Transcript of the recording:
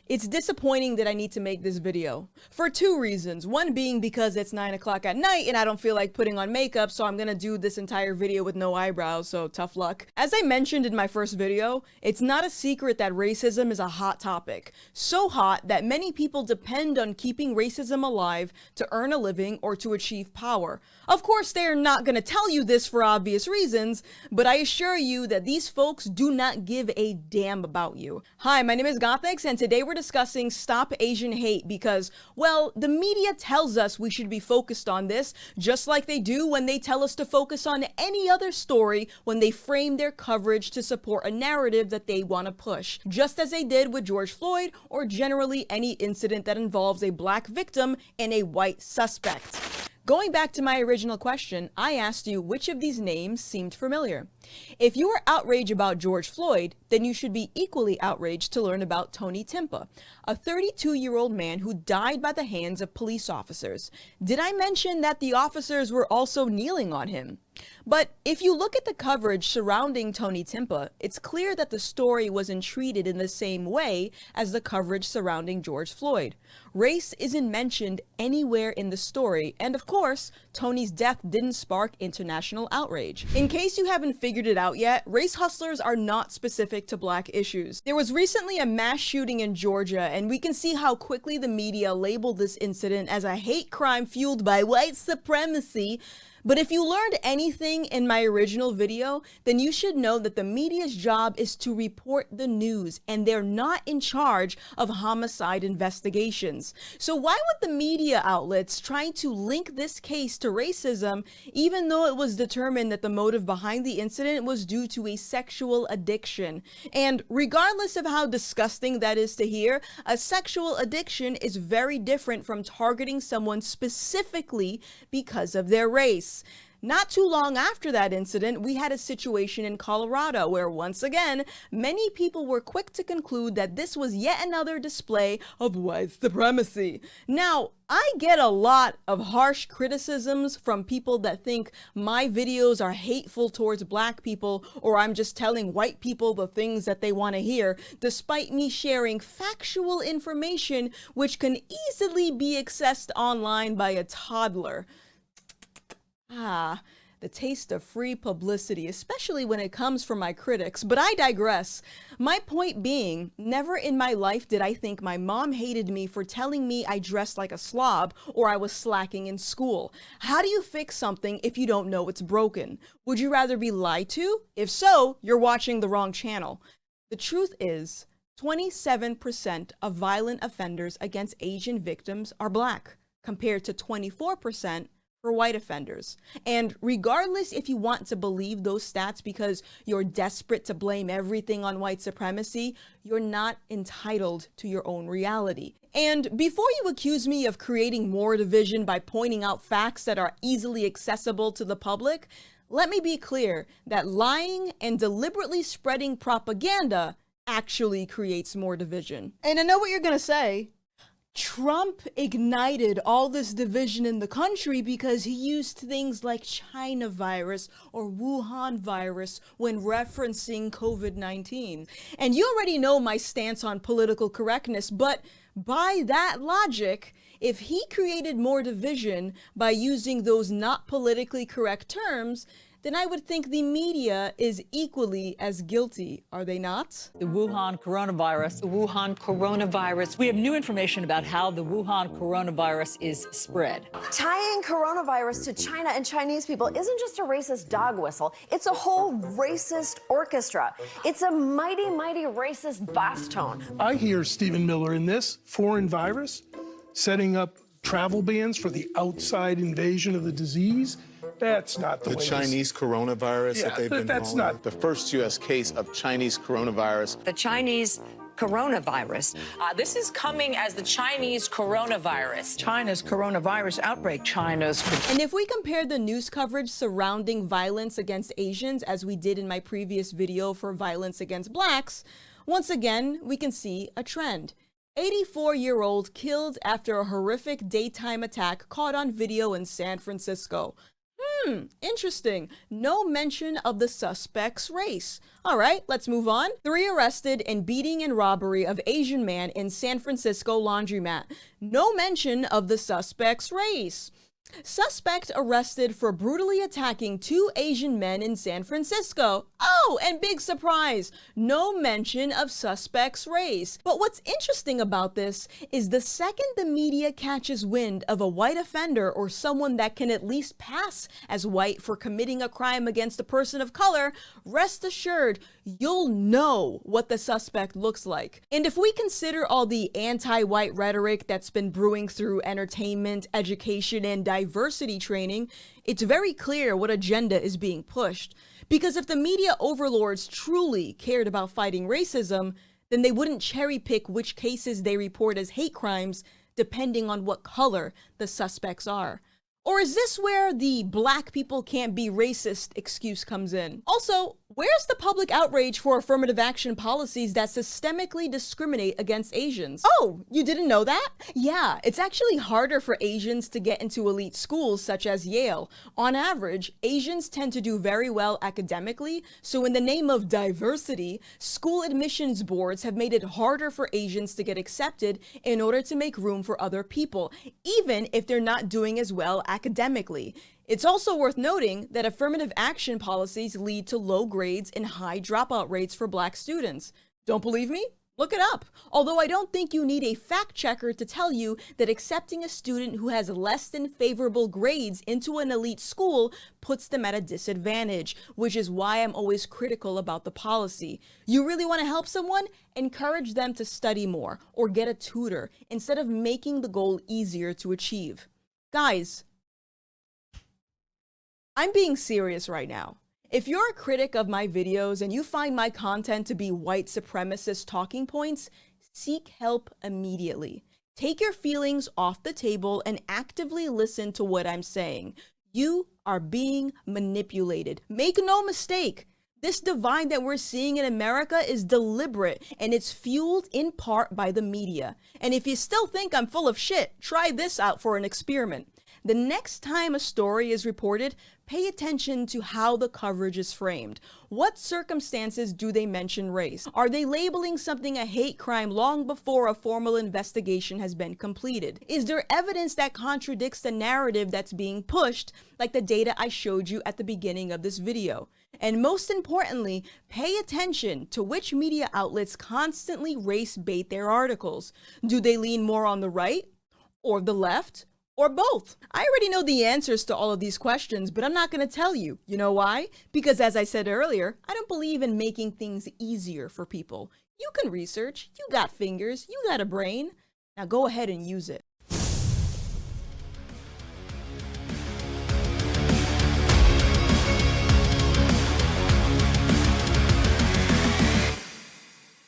It's disappointing that I need to make this video for two reasons. One being because it's 9 o'clock at night and I don't feel like putting on makeup, so I'm gonna do this entire video with no eyebrows, so tough luck. As I mentioned in my first video, it's not a secret that racism is a hot topic. So hot that many people depend on keeping racism alive to earn a living or to achieve power. Of course, they're not gonna tell you this for obvious reasons, but I assure you that these folks do not give a damn about you. Hi, my name is Gothix, and today we're discussing Stop Asian Hate because, well, the media tells us we should be focused on this, just like they do when they tell us to focus on any other story when they frame their coverage to support a narrative that they want to push, just as they did with George Floyd or generally any incident that involves a black victim and a white suspect. Going back to my original question, I asked you which of these names seemed familiar. If you were outraged about George Floyd, then you should be equally outraged to learn about Tony Timpa, a 32-year-old man who died by the hands of police officers. Did I mention that the officers were also kneeling on him? But if you look at the coverage surrounding Tony Timpa, it's clear that the story wasn't treated in the same way as the coverage surrounding George Floyd. Race isn't mentioned anywhere in the story, and of course, Tony's death didn't spark international outrage. In case you haven't figured it out yet, race hustlers are not specific to black issues. There was recently a mass shooting in Georgia, and we can see how quickly the media labeled this incident as a hate crime fueled by white supremacy. But if you learned anything in my original video, then you should know that the media's job is to report the news, and they're not in charge of homicide investigations. So why would the media outlets trying to link this case to racism, even though it was determined that the motive behind the incident was due to a sexual addiction? And regardless of how disgusting that is to hear, a sexual addiction is very different from targeting someone specifically because of their race. Not too long after that incident, we had a situation in Colorado where, once again, many people were quick to conclude that this was yet another display of white supremacy. Now, I get a lot of harsh criticisms from people that think my videos are hateful towards black people, or I'm just telling white people the things that they want to hear, despite me sharing factual information which can easily be accessed online by a toddler. The taste of free publicity, especially when it comes from my critics, but I digress. My point being, never in my life did I think my mom hated me for telling me I dressed like a slob or I was slacking in school. How do you fix something if you don't know it's broken? Would you rather be lied to? If so, you're watching the wrong channel. The truth is, 27% of violent offenders against Asian victims are black, compared to 24% for white offenders. And regardless if you want to believe those stats because you're desperate to blame everything on white supremacy, you're not entitled to your own reality. And before you accuse me of creating more division by pointing out facts that are easily accessible to the public, let me be clear that lying and deliberately spreading propaganda actually creates more division. And I know what you're gonna say. Trump ignited all this division in the country because he used things like China virus or Wuhan virus when referencing COVID-19. And you already know my stance on political correctness, but by that logic, if he created more division by using those not politically correct terms, then I would think the media is equally as guilty, are they not? The Wuhan coronavirus. The Wuhan coronavirus. We have new information about how the Wuhan coronavirus is spread. Tying coronavirus to China and Chinese people isn't just a racist dog whistle. It's a whole racist orchestra. It's a mighty, mighty racist bass tone. I hear Stephen Miller in this foreign virus, setting up travel bans for the outside invasion of the disease. That's not the way Chinese coronavirus that they've been that's calling not it. The first U.S. case of Chinese coronavirus. The Chinese coronavirus. This is coming as the Chinese coronavirus. China's coronavirus outbreak. And if we compare the news coverage surrounding violence against Asians as we did in my previous video for violence against blacks, once again, we can see a trend. 84-year-old killed after a horrific daytime attack caught on video in San Francisco. Interesting. No mention of the suspect's race. All right, let's move on. 3 arrested in beating and robbery of Asian man in San Francisco laundromat. No mention of the suspect's race. Suspect arrested for brutally attacking 2 Asian men in San Francisco. Oh, and big surprise, no mention of suspect's race. But what's interesting about this is the second the media catches wind of a white offender or someone that can at least pass as white for committing a crime against a person of color, rest assured, you'll know what the suspect looks like. And if we consider all the anti-white rhetoric that's been brewing through entertainment, education, and diversity training, it's very clear what agenda is being pushed. Because if the media overlords truly cared about fighting racism, then they wouldn't cherry pick which cases they report as hate crimes depending on what color the suspects are. Or is this where the black people can't be racist excuse comes in? Also, where's the public outrage for affirmative action policies that systemically discriminate against Asians? Oh, you didn't know that? Yeah, it's actually harder for Asians to get into elite schools such as Yale. On average, Asians tend to do very well academically, so in the name of diversity, school admissions boards have made it harder for Asians to get accepted in order to make room for other people, even if they're not doing as well academically. It's also worth noting that affirmative action policies lead to low grades and high dropout rates for black students. Don't believe me? Look it up. Although I don't think you need a fact checker to tell you that accepting a student who has less than favorable grades into an elite school puts them at a disadvantage, which is why I'm always critical about the policy. You really want to help someone? Encourage them to study more or get a tutor instead of making the goal easier to achieve. Guys, I'm being serious right now. If you're a critic of my videos and you find my content to be white supremacist talking points, seek help immediately. Take your feelings off the table and actively listen to what I'm saying. You are being manipulated. Make no mistake. This divide that we're seeing in America is deliberate and it's fueled in part by the media. And if you still think I'm full of shit, try this out for an experiment. The next time a story is reported, pay attention to how the coverage is framed. What circumstances do they mention race? Are they labeling something a hate crime long before a formal investigation has been completed? Is there evidence that contradicts the narrative that's being pushed, like the data I showed you at the beginning of this video? And most importantly, pay attention to which media outlets constantly race bait their articles. Do they lean more on the right or the left? Or both? I already know the answers to all of these questions, but I'm not going to tell you. You know why? Because as I said earlier, I don't believe in making things easier for people. You can research, you got fingers, you got a brain. Now go ahead and use it.